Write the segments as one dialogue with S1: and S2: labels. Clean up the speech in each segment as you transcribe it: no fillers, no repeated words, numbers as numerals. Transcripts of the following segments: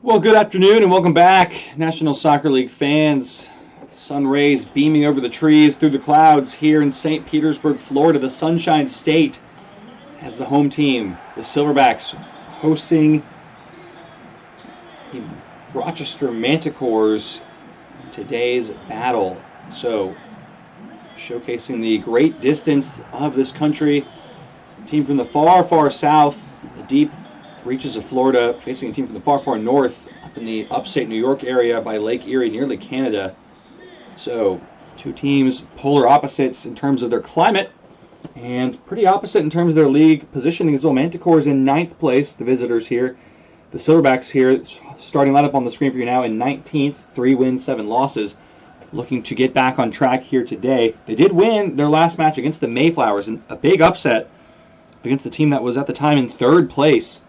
S1: Well, good afternoon and welcome back, National Soccer League fans. Sun rays beaming over the trees through the clouds here in St. Petersburg, Florida, the Sunshine State, as the home team, the Silverbacks, hosting the Rochester Manticores in today's battle. So, showcasing the great distance of this country, a team from the far, far south, the deep reaches of Florida, facing a team from the far, far north, up in the upstate New York area by Lake Erie, nearly Canada. So, two teams polar opposites in terms of their climate, and pretty opposite in terms of their league positioning as well. Manticores in 9th place, the visitors here. The Silverbacks here, starting lineup on the screen for you now, in 19th, 3 wins, 7 losses. Looking to get back on track here today. They did win their last match against the Mayflowers, and a big upset against the team that was at the time in 3rd place.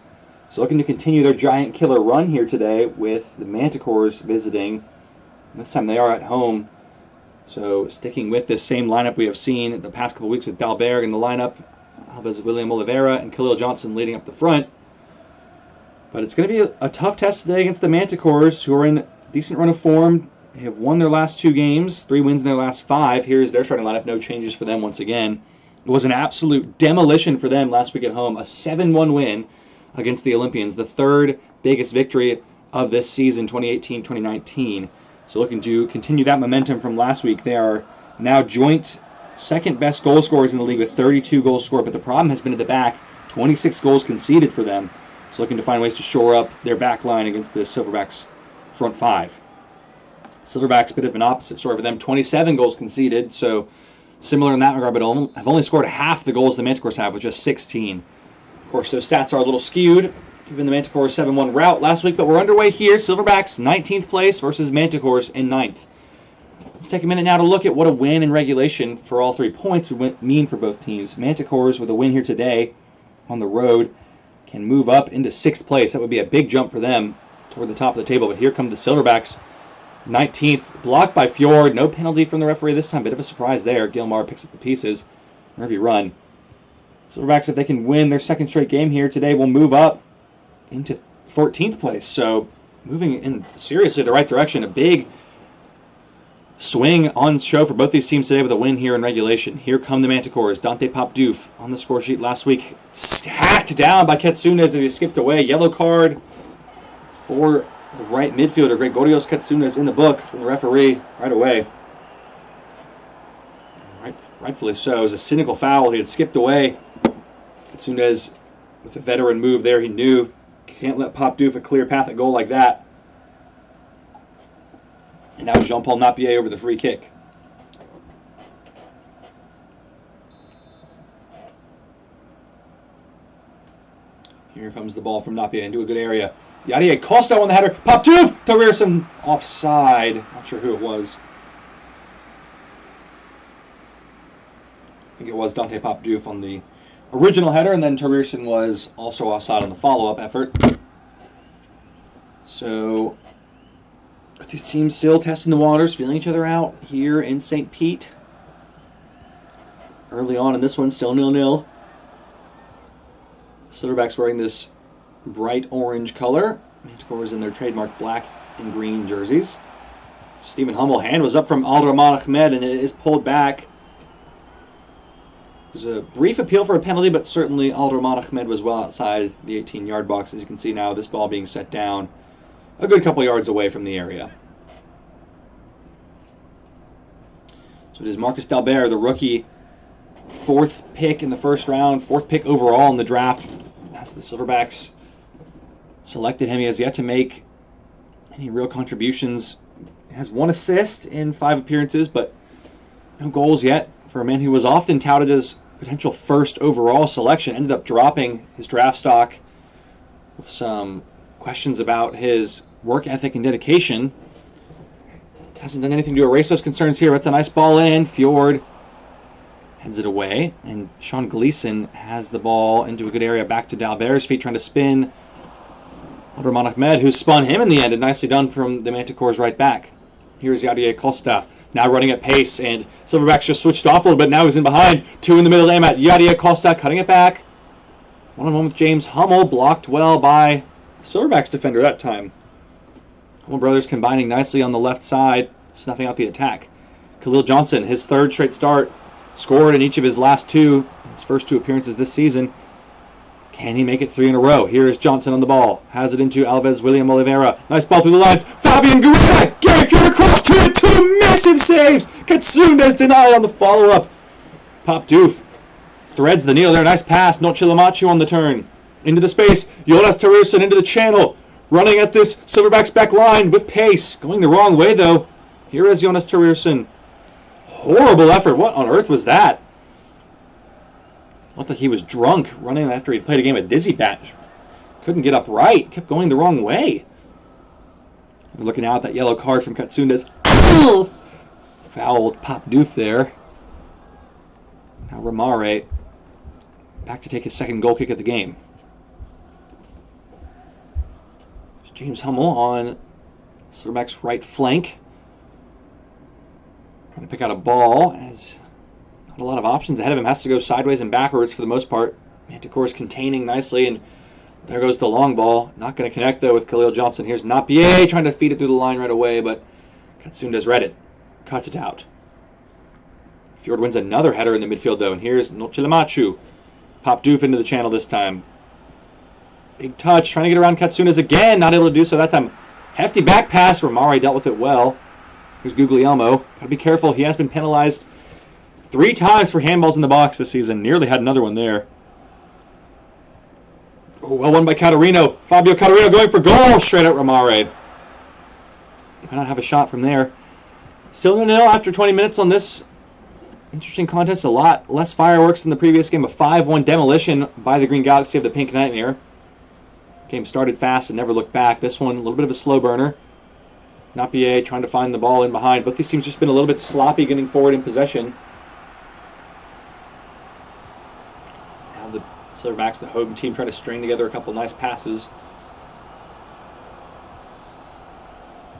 S1: So looking to continue their giant killer run here today with the Manticores visiting. This time they are at home. So sticking with this same lineup we have seen the past couple weeks with Dalberg in the lineup, Alves William Oliveira and Khalil Johnson leading up the front. But it's going to be a tough test today against the Manticores, who are in a decent run of form. They have won their last 2 games, 3 wins in their last 5. Here's their starting lineup, no changes for them once again. It was an absolute demolition for them last week at home, a 7-1 win against the Olympians, the 3rd biggest victory of this season, 2018-2019. So looking to continue that momentum from last week. They are now joint 2nd best goal scorers in the league with 32 goals scored, but the problem has been at the back, 26 goals conceded for them. So looking to find ways to shore up their back line against the Silverbacks front 5. Silverbacks, a bit of an opposite story for them, 27 goals conceded, so similar in that regard, but have only scored half the goals the Manticores have, with just 16. Of course, those stats are a little skewed, given the Manticores 7-1 rout last week, but we're underway here. Silverbacks 19th place versus Manticores in 9th. Let's take a minute now to look at what a win in regulation for all 3 points would mean for both teams. Manticores, with a win here today on the road, can move up into 6th place. That would be a big jump for them toward the top of the table, but here come the Silverbacks. 19th, blocked by Fjord. No penalty from the referee this time. Bit of a surprise there. Gilmar picks up the pieces. Nervy run. Silverbacks, if they can win their 2nd straight game here today, will move up into 14th place. So moving in seriously the right direction. A big swing on show for both these teams today with a win here in regulation. Here come the Manticores. Dante Popdoof on the score sheet last week. Hacked down by Katsunas as he skipped away. Yellow card for the right midfielder, Gregorios Katsunas, in the book from the referee right away. Rightfully so. It was a cynical foul. He had skipped away. Katsunas, with a veteran move there, he knew can't let Popdoof a clear path at goal like that. And now Jean-Paul Napier over the free kick. Here comes the ball from Napier into a good area. Yadier Costa on the header. Popdoof to Rearson, offside. Not sure who it was. I think it was Dante Popdoof on the original header, and then Terierson was also offside on the follow-up effort. So these teams still testing the waters, feeling each other out here in St. Pete. Early on in this one, still 0-0. Silverbacks wearing this bright orange color. Manticores in their trademark black and green jerseys. Stephen Hummel, hand was up from Al-Rahman Ahmed, and it is pulled back. It was a brief appeal for a penalty, but certainly Al-Rahman Ahmed was well outside the 18-yard box. As you can see now, this ball being set down a good couple yards away from the area. So it is Marcus Dalbert, the rookie, 4th pick in the first round, 4th pick overall in the draft. As the Silverbacks selected him, he has yet to make any real contributions. He has 1 assist in 5 appearances, but no goals yet for a man who was often touted as potential 1st overall selection. Ended up dropping his draft stock with some questions about his work ethic and dedication. Hasn't done anything to erase those concerns here. That's a nice ball in. Fjord heads it away, and Sean Gleason has the ball into a good area back to Dalbert's feet, trying to spin Abdurrahman Ahmed, who spun him in the end, and nicely done from the Manticores right back. Here's Yadier Costa, now running at pace, and Silverbacks just switched off a little bit. Now he's in behind. 2 in the middle, aim at Yadier Costa, cutting it back. 1-on-1 with James Hummel, blocked well by the Silverbacks defender that time. Coen brothers combining nicely on the left side, snuffing out the attack. Khalil Johnson, his third straight start, scored in each of his first two appearances this season. Can he make it 3 in a row? Here is Johnson on the ball. Has it into Alves William Oliveira. Nice ball through the lines. Fabian Guerrera. Gary Fjord across to it. 2 massive saves. Katsunda's denied on the follow-up. Pop Doof threads the needle there. Nice pass. Nocilamachu on the turn. Into the space. Jonas Terurson into the channel. Running at this Silverbacks back line with pace. Going the wrong way, though. Here is Jonas Terurson. Horrible effort. What on earth was that? Looked like he was drunk running after he played a game of Dizzy Bat. Couldn't get upright. Kept going the wrong way. We're looking out at that yellow card from Katsunda's. Fouled Pop Doof there. Now Ramare back to take his second goal kick of the game. There's James Hummel on Silverback's right flank. Trying to pick out a ball as not a lot of options ahead of him. Has to go sideways and backwards for the most part. Manticores containing nicely, and there goes the long ball. Not going to connect, though, with Khalil Johnson. Here's Napier trying to feed it through the line right away, but Katsunda's read it. Cut it out. Fjord wins another header in the midfield, though, and here's Nocilamachu. Pop Doof into the channel this time. Big touch, trying to get around Katsunda's again. Not able to do so that time. Hefty back pass. Ramare dealt with it well. Here's Guglielmo. Got to be careful. He has been penalized 3 times for handballs in the box this season. Nearly had another one there. Oh, well won by Catarino. Fabio Catarino going for goal. Straight out Ramare. Might not have a shot from there. Still 0-0 after 20 minutes on this interesting contest. A lot less fireworks than the previous game. A 5-1 demolition by the Green Galaxy of the Pink Nightmare. Game started fast and never looked back. This one, a little bit of a slow burner. Napier trying to find the ball in behind. Both these teams just been a little bit sloppy getting forward in possession. Now the Silverbacks, the home team, trying to string together a couple nice passes.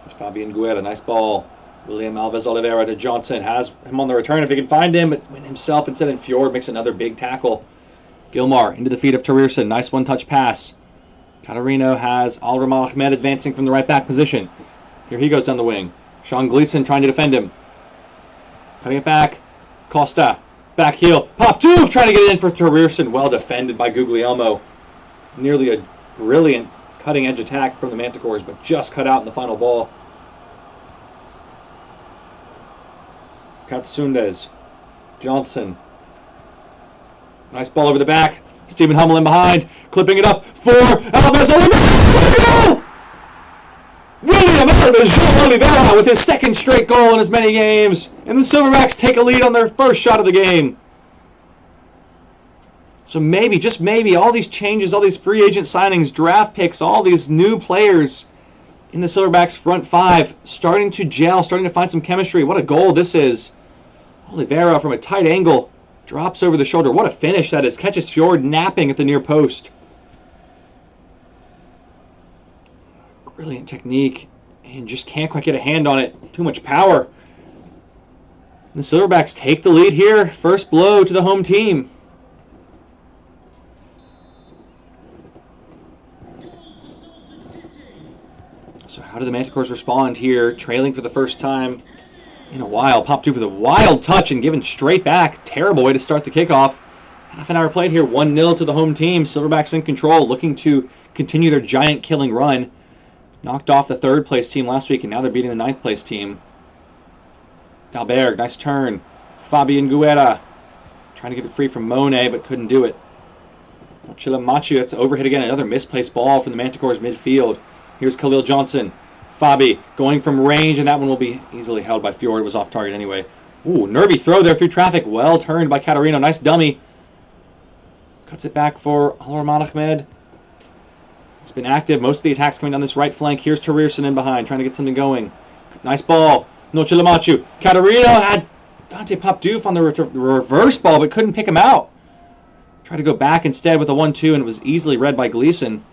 S1: There's Fabian Guerra, nice ball. William Alves Oliveira to Johnson. Has him on the return if he can find him, but win himself instead, and Fjord makes another big tackle. Gilmar into the feet of Terurson. Nice one-touch pass. Catarino has Al-Ramal Ahmed advancing from the right back position. Here he goes down the wing. Sean Gleason trying to defend him. Cutting it back. Costa. Back heel. Pop Doof trying to get it in for Terurson. Well defended by Guglielmo. Nearly a brilliant cutting-edge attack from the Manticores, but just cut out in the final ball. Katsundes. Johnson. Nice ball over the back. Stephen Hummel in behind. Clipping it up for Alves Oliveira. William Alves Oliveira with his second straight goal in as many games. And the Silverbacks take a lead on their first shot of the game. So maybe, just maybe, all these changes, all these free agent signings, draft picks, all these new players in the Silverbacks front five starting to gel, starting to find some chemistry. What a goal this is. Oliveira from a tight angle drops over the shoulder. What a finish that is. Catches Fjord napping at the near post. Brilliant technique, and just can't quite get a hand on it. Too much power. The Silverbacks take the lead here. First blow to the home team. So how do the Manticores respond here? Trailing for the first time in a while. Pop Doof with a wild touch and given straight back. Terrible way to start the kickoff. Half an hour played here. 1-0 to the home team. Silverbacks in control, looking to continue their giant killing run. Knocked off the third place team last week, and now they're beating the ninth place team. Dalberg, nice turn. Fabian Guerra trying to get it free from Monet, but couldn't do it. Chilamachi, that's overhit again. Another misplaced ball from the Manticores midfield. Here's Khalil Johnson. Fabi going from range, and that one will be easily held by Fjord. It was off target anyway. Ooh, nervy throw there through traffic. Well turned by Catarino. Nice dummy. Cuts it back for Al-Rahman Ahmed. It's been active. Most of the attacks coming down this right flank. Here's Terurson in behind, trying to get something going. Nice ball. Nocilamachu. Catarino had Dante Pop Doof on the reverse ball, but couldn't pick him out. Tried to go back instead with a 1-2, and it was easily read by Gleason.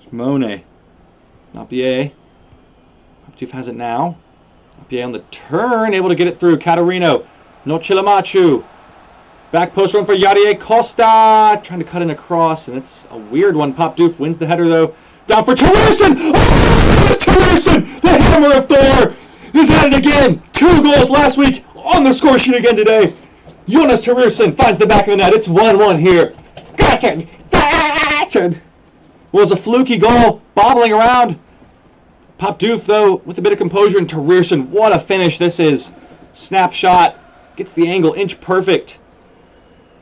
S1: Monet. Napier. Pop Doof has it now. Napier on the turn, able to get it through. Catarino. Nocilamachu. Back post run for Yadier Costa. Trying to cut in across, and it's a weird one. Pop Doof wins the header, though. Down for Tererson! Oh, it's Tererson! The hammer of Thor is at it again! 2 goals last week on the score sheet again today. Jonas Tererson finds the back of the net. It's 1-1 here. Gotcha! Was a fluky goal, bobbling around. Pop Doof, though, with a bit of composure, and Tererson, what a finish this is. Snapshot, gets the angle inch perfect.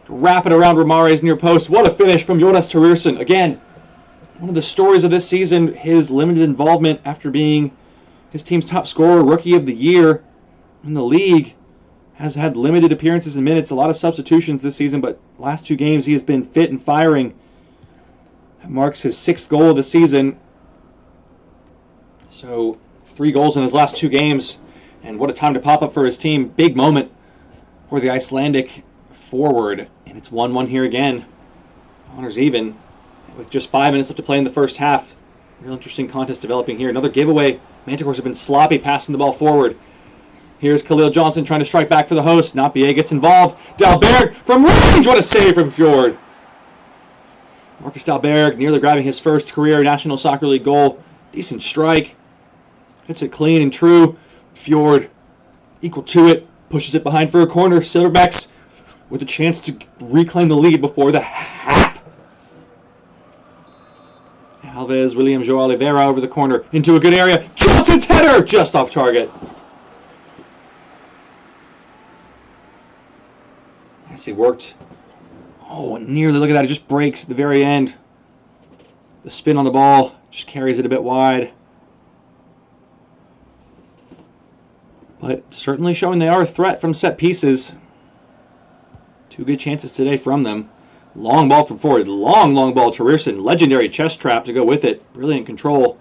S1: Wrap it around Romare's near post. What a finish from Jonas Tererson. Again, one of the stories of this season, his limited involvement after being his team's top scorer, rookie of the year in the league, has had limited appearances and minutes, a lot of substitutions this season, but last 2 games he has been fit and firing. That marks his 6th goal of the season. So 3 goals in his last 2 games, and what a time to pop up for his team. Big moment for the Icelandic forward, and it's 1-1 here again. Honors even with just 5 minutes left to play in the first half. Real interesting contest developing here. Another giveaway. Manticores have been sloppy passing the ball forward. Here's Khalil Johnson trying to strike back for the host. Napier gets involved. Dahlberg from range. What a save from Fjord. Marcus Dahlberg nearly grabbing his first career National Soccer League goal. Decent strike. Hits it clean and true. Fjord equal to it. Pushes it behind for a corner. Silverbacks with a chance to reclaim the lead before the half. Alves, William João Oliveira over the corner into a good area. Johnson's header just off target. Yes, he worked. Oh, nearly. Look at that. It just breaks at the very end. The spin on the ball just carries it a bit wide. But certainly showing they are a threat from set pieces. 2 good chances today from them. Long ball from forward. Long ball. Tererson. Legendary chest trap to go with it. Brilliant control.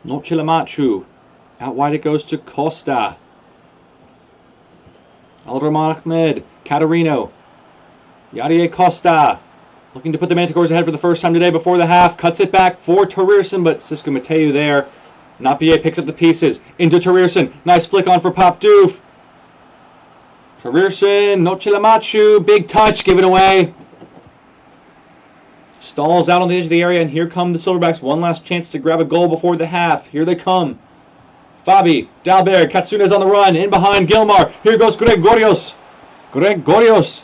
S1: Nocilamachu. Out wide it goes to Costa. Alroman Ahmed. Catarino. Yadier Costa. Looking to put the Manticores ahead for the first time today before the half. Cuts it back for Tererson, but Cisco Mateu there. Napier picks up the pieces. Into Tererson. Nice flick on for Pop Doof. Tererson. Nocilamachu. Big touch. Given away. Stalls out on the edge of the area, and here come the Silverbacks. One last chance to grab a goal before the half. Here they come. Fabi, Dahlberg, Katsune's on the run. In behind Gilmar. Here goes Gregorios. Gregorios.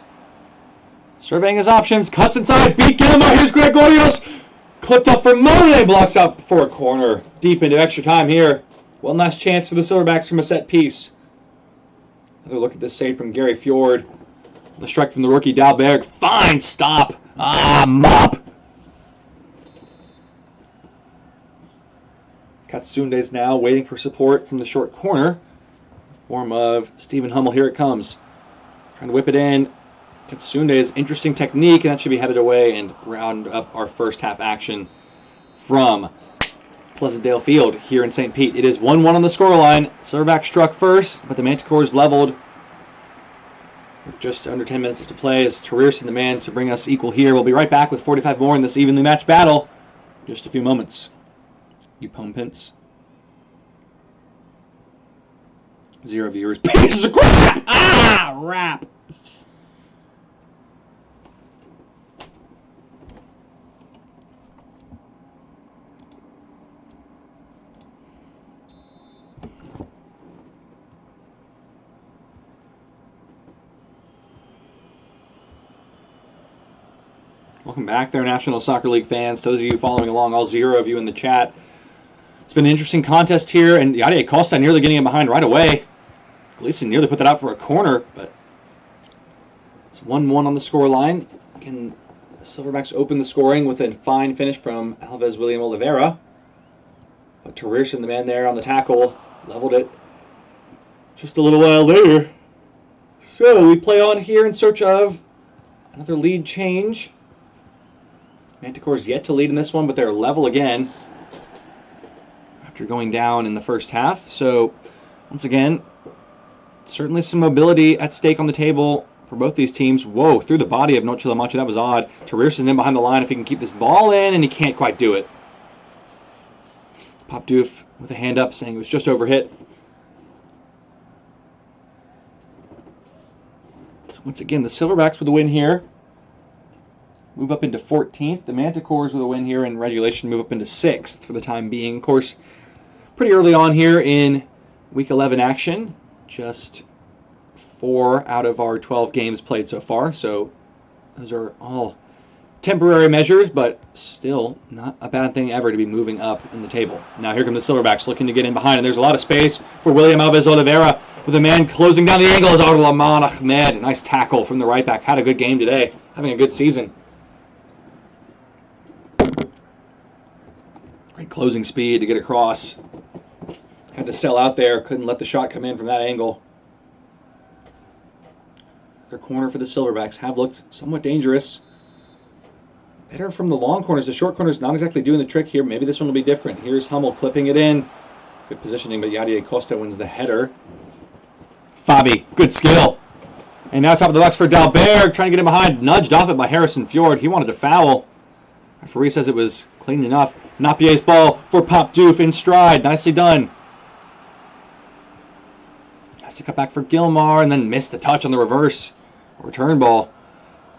S1: Surveying his options. Cuts inside. Beat Gilmar. Here's Gregorios. Clipped up for Monet. Blocks out for a corner. Deep into extra time here. One last chance for the Silverbacks from a set piece. Another look at this save from Gary Fjord. The strike from the rookie Dahlberg. Fine stop. Mop. Katsunde's now waiting for support from the short corner. Form of Stephen Hummel. Here it comes. Trying to whip it in. Katsunde's interesting technique, and that should be headed away and round up our first half action from Pleasantdale Field here in St. Pete. It is 1-1 on the scoreline. Silverback struck first, but the Manticores leveled with just under 10 minutes left to play as Tererson the man to bring us equal here. We'll be right back with 45 more in this evenly matched battle. Just a few moments. You pumpins. 0 viewers. Pieces of crap! Rap! Welcome back there, National Soccer League fans. Those of you following along, all 0 of you in the chat. It's been an interesting contest here, and Yadier Costa nearly getting it behind right away. Gleason nearly put that out for a corner, but it's 1-1 on the score line. Can the Silverbacks open the scoring with a fine finish from Alves William Oliveira? But Tererson, the man there on the tackle, leveled it just a little while later. So we play on here in search of another lead change. Manticores yet to lead in this one, but they're level again after going down in the first half. So, once again, certainly some mobility at stake on the table for both these teams. Whoa, through the body of Nocilamachu. That was odd. Tererson in behind the line if he can keep this ball in, and he can't quite do it. Pop Doof with a hand up saying it was just overhit. So once again, the Silverbacks with the win here. move up into 14th. The Manticores with a win here in regulation move up into 6th for the time being. Of course, pretty early on here in Week 11 action. Just 4 out of our 12 games played so far. So those are all temporary measures, but still not a bad thing ever to be moving up in the table. Now here come the Silverbacks looking to get in behind, and there's a lot of space for William Alves Oliveira with a man closing down the angle is Abdulrahman Ahmed. Nice tackle from the right back. Had a good game today. Having a good season. Great closing speed to get across. Had to sell out there. Couldn't let the shot come in from that angle. Their corner for the Silverbacks have looked somewhat dangerous. Better from the long corners. The short corners not exactly doing the trick here. Maybe this one will be different. Here's Hummel clipping it in. Good positioning, but Yadier Costa wins the header. Fabi, good skill. And now top of the box for Dalberg, trying to get him behind. Nudged off it by Harrison Fjord. He wanted to foul. Referee says it was clean enough. Napier's ball for Pop Doof in stride. Nicely done. Has to cut back for Gilmar and then missed the touch on the reverse. Return ball.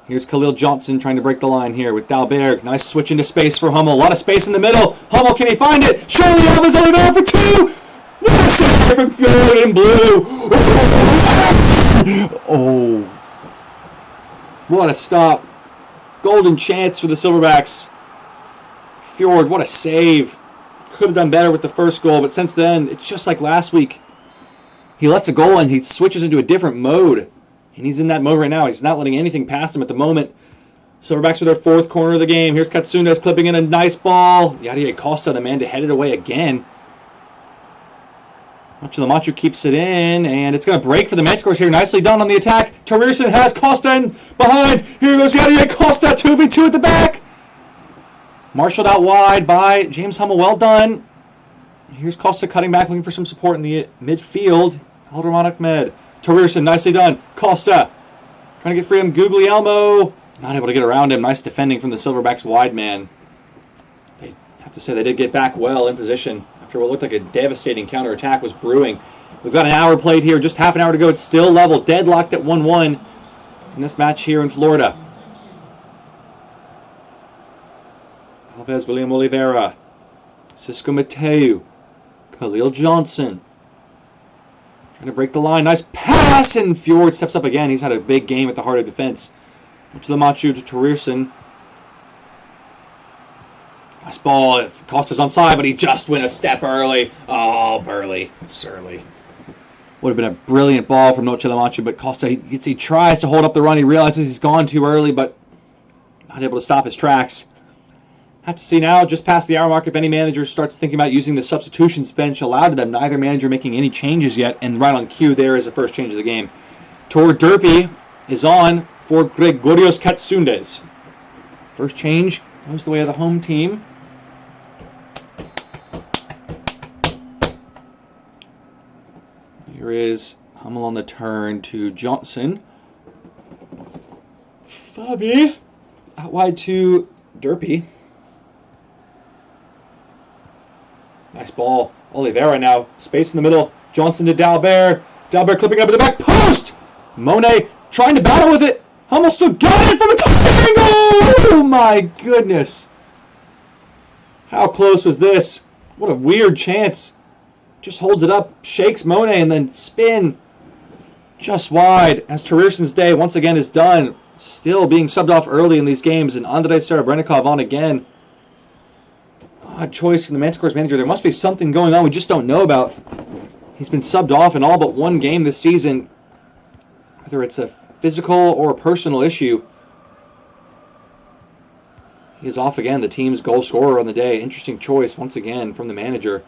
S1: Here's Khalil Johnson trying to break the line here with Dalberg. Nice switch into space for Hummel. A lot of space in the middle. Hummel, can he find it? Surely Alves Oliveira for 2. What a save from Fjord in blue. Oh. What a stop. Golden chance for the Silverbacks. Fjord, what a save. Could have done better with the first goal, but since then, it's just like last week. He lets a goal and he switches into a different mode. And he's in that mode right now. He's not letting anything pass him at the moment. Silverbacks with their 4th corner of the game. Here's Katsunas clipping in a nice ball. Yadier Costa, the man to head it away again. Machu keeps it in, and it's going to break for the Manticores here. Nicely done on the attack. Terierson has Costa in behind. Here goes Yadier Costa, 2v2 at the back. Marshaled out wide by James Hummel. Well done. Here's Costa cutting back, looking for some support in the midfield. Abdulrahman Ahmed. Terierson, nicely done. Costa trying to get free of Guglielmo. Not able to get around him. Nice defending from the Silverbacks wide man. They have to say they did get back well in position after what looked like a devastating counterattack was brewing. We've got an hour played here, just half an hour to go. It's still level, deadlocked at 1-1 in this match here in Florida. Alves, William Oliveira, Cisco Mateu, Khalil Johnson. Trying to break the line. Nice pass, and Fjord steps up again. He's had a big game at the heart of defense. To the Machu to Terierson. Nice ball. Costa's onside, but he just went a step early. Oh, Burley. Surly. Would have been a brilliant ball from Noche Lamachu, but Costa, he tries to hold up the run. He realizes he's gone too early, but not able to stop his tracks. Have to see now, just past the hour mark, if any manager starts thinking about using the substitutions bench allowed to them. Neither manager making any changes yet, and right on cue there is the first change of the game. Tor Derpy is on for Gregorios Katsundes. First change goes the way of the home team. Here is Hummel on the turn to Johnson. Fabi out wide to Derpy. Nice ball. Oliveira now. Space in the middle. Johnson to Dalbert. Dalbert clipping up at the back post. Monet trying to battle with it. Hummel still got it from a top angle. Oh my goodness. How close was this? What a weird chance. Just holds it up, shakes Monet, and then spin just wide as Terierson's day once again is done. Still being subbed off early in these games, and Andrei Serebrennikov on again. Odd choice from the Manticores manager. There must be something going on we just don't know about. He's been subbed off in all but one game this season. Whether it's a physical or a personal issue. He is off again, the team's goal scorer on the day. Interesting choice once again from the manager.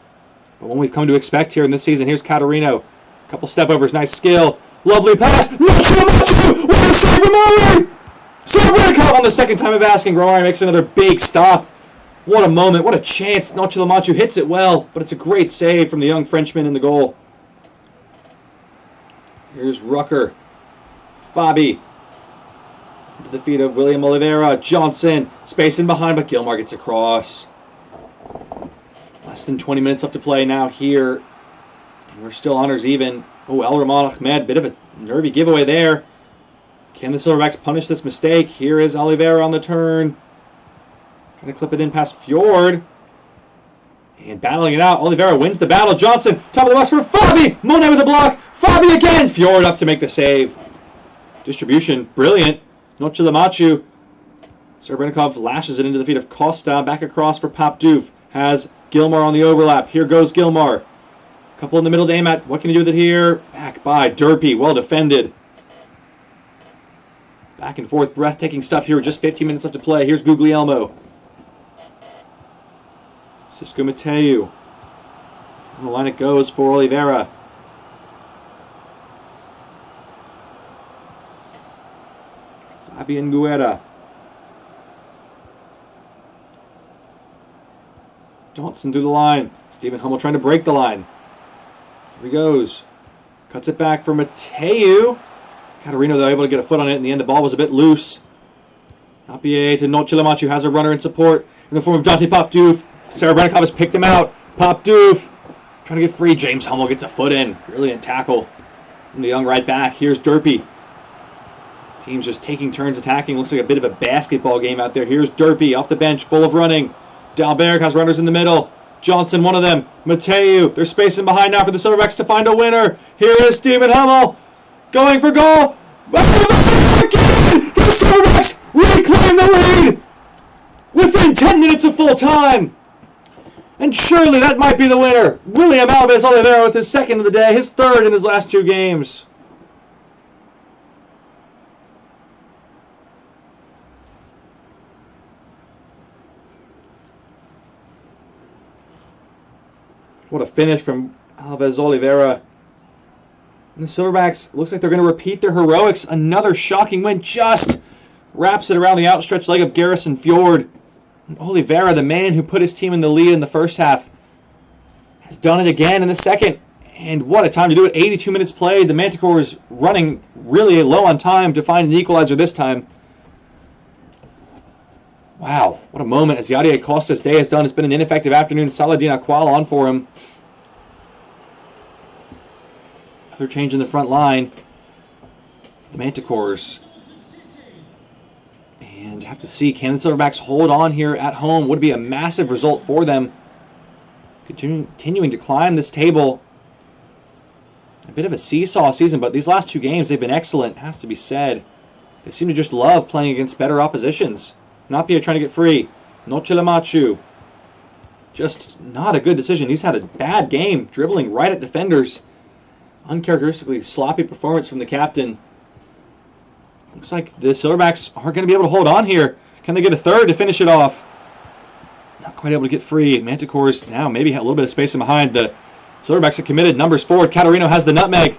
S1: But one we've come to expect here in this season. Here's Catarino. Couple step overs, nice skill. Lovely pass. What a save from Rory! Silverbacks on the second time of asking. Rory makes another big stop. What a moment, what a chance. Noche Lamachu hits it well, but it's a great save from the young Frenchman in the goal. Here's Rucker. Fabi. To the feet of William Oliveira. Johnson. Space in behind, but Gilmar gets across. Less than 20 minutes up to play now here. And we're still honors even. Oh, Abdulrahman Ahmed. Bit of a nervy giveaway there. Can the Silverbacks punish this mistake? Here is Oliveira on the turn. Trying to clip it in past Fjord. And battling it out. Oliveira wins the battle. Johnson, top of the box for Fabi. Monet with a block. Fabi again. Fjord up to make the save. Distribution, brilliant. Nocilamachu. Serebrennikov lashes it into the feet of Costa. Back across for Popdoof. Has Gilmore on the overlap. Here goes Gilmore. Couple in the middle to aim at. What can you do with it here? Back by Derpy. Well defended. Back and forth. Breathtaking stuff here with just 15 minutes left to play. Here's Guglielmo. Cisco Mateu. On the line it goes for Oliveira. Fabian Guerra. Johnson through the line. Stephen Hummel trying to break the line. Here he goes. Cuts it back for Mateu. Catarino, though, able to get a foot on it. In the end, the ball was a bit loose. Napier to Nocilamachu. Has a runner in support in the form of Dante Popdoof. Serebrennikov has picked him out. Popdoof trying to get free. James Hummel gets a foot in. Brilliant tackle from the young right back. Here's Derpy. Team's just taking turns attacking. Looks like a bit of a basketball game out there. Here's Derpy off the bench, full of running. Dalberg has runners in the middle. Johnson, one of them. Mateu. They're spacing behind now for the Silverbacks to find a winner. Here is Stephen Hummel going for goal. Again! The Silverbacks reclaim the lead within 10 minutes of full time. And surely that might be the winner. William Alves Oliveira with his second of the day, his third in his last 2 games. What a finish from Alves Oliveira. And the Silverbacks, looks like they're going to repeat their heroics. Another shocking win. Just wraps it around the outstretched leg of Garrison Fjord. And Oliveira, the man who put his team in the lead in the first half, has done it again in the second. And what a time to do it. 82 minutes played. The Manticores running really low on time to find an equalizer this time. Wow, what a moment as Yadier Costa's day has done. It's been an ineffective afternoon. Saladin Aqual on for him. Another change in the front line. The Manticores. And have to see, can the Silverbacks hold on here at home? Would be a massive result for them. Continuing to climb this table. A bit of a seesaw season, but these last 2 games, they've been excellent, has to be said. They seem to just love playing against better oppositions. Napier trying to get free. Nocilamachu. Just not a good decision. He's had a bad game, dribbling right at defenders. Uncharacteristically sloppy performance from the captain. Looks like the Silverbacks aren't going to be able to hold on here. Can they get a third to finish it off? Not quite able to get free. Manticores now maybe have a little bit of space in behind. The Silverbacks are committed. Numbers forward. Catarino has the nutmeg.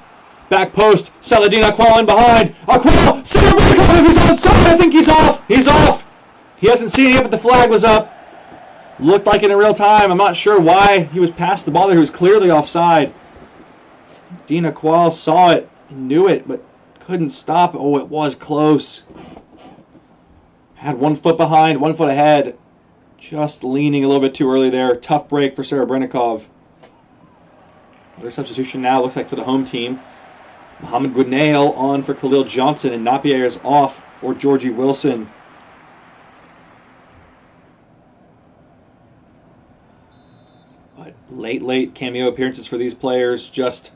S1: Back post. Saladin Aqual in behind. Aqual. Silverbacks, if he's onside. I think he's off. He's off. He hasn't seen it yet, but the flag was up. Looked like it in real time. I'm not sure why he was past the ball there. He was clearly offside. Dean Aqual saw it, knew it, but couldn't stop. Oh, it was close. Had 1 foot behind, 1 foot ahead. Just leaning a little bit too early there. Tough break for Serebrennikov. Another substitution now, looks like for the home team. Mohamed Gunail on for Khalil Johnson, and Napier is off for Georgie Wilson. But late cameo appearances for these players. Just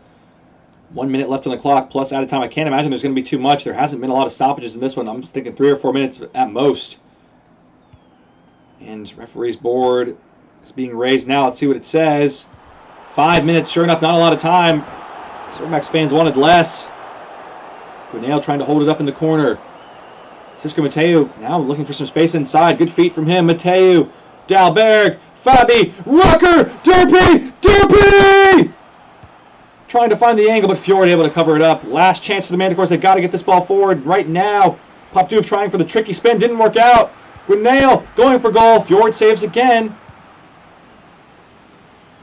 S1: 1 minute left on the clock, plus added time. I can't imagine there's going to be too much. There hasn't been a lot of stoppages in this one. I'm just thinking 3 or 4 minutes at most. And referee's board is being raised now. Let's see what it says. 5 minutes, sure enough, not a lot of time. Silverbacks fans wanted less. Gunail trying to hold it up in the corner. Cisco Mateu now looking for some space inside. Good feet from him. Mateu, Dalberg, Fabi, Rucker, Derpy! Trying to find the angle, but Fjord able to cover it up. Last chance for the Manticores. They've got to get this ball forward right now. Popdoof trying for the tricky spin. Didn't work out. Gunail going for goal. Fjord saves again.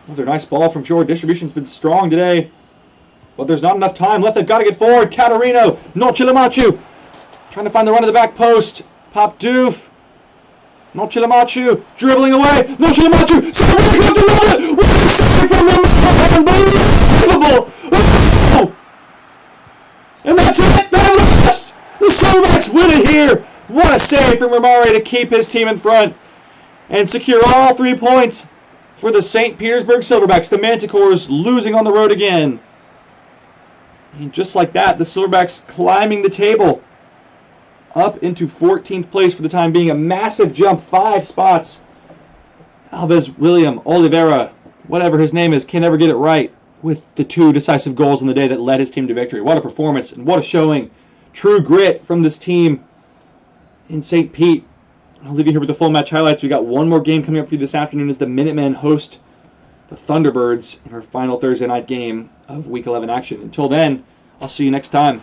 S1: Another nice ball from Fjord. Distribution's been strong today. But there's not enough time left. They've got to get forward. Catarino. Nocilamachu. Trying to find the run of the back post. Popdoof. Nocilamachu. Dribbling away. Nocilamachu. Silverbacks delivered it. What a save from the unbelievable. Oh! And that's it. They're lost. The What a save from Romare to keep his team in front and secure all 3 points for the St. Petersburg Silverbacks. The Manticores losing on the road again. And just like that, the Silverbacks climbing the table up into 14th place for the time being. A massive jump, 5 spots. Alves William Oliveira, whatever his name is, can never get it right with the 2 decisive goals on the day that led his team to victory. What a performance and what a showing. True grit from this team in St. Pete. I'll leave you here with the full match highlights. We got one more game coming up for you this afternoon as the Minutemen host the Thunderbirds in our final Thursday night game of Week 11 action. Until then, I'll see you next time.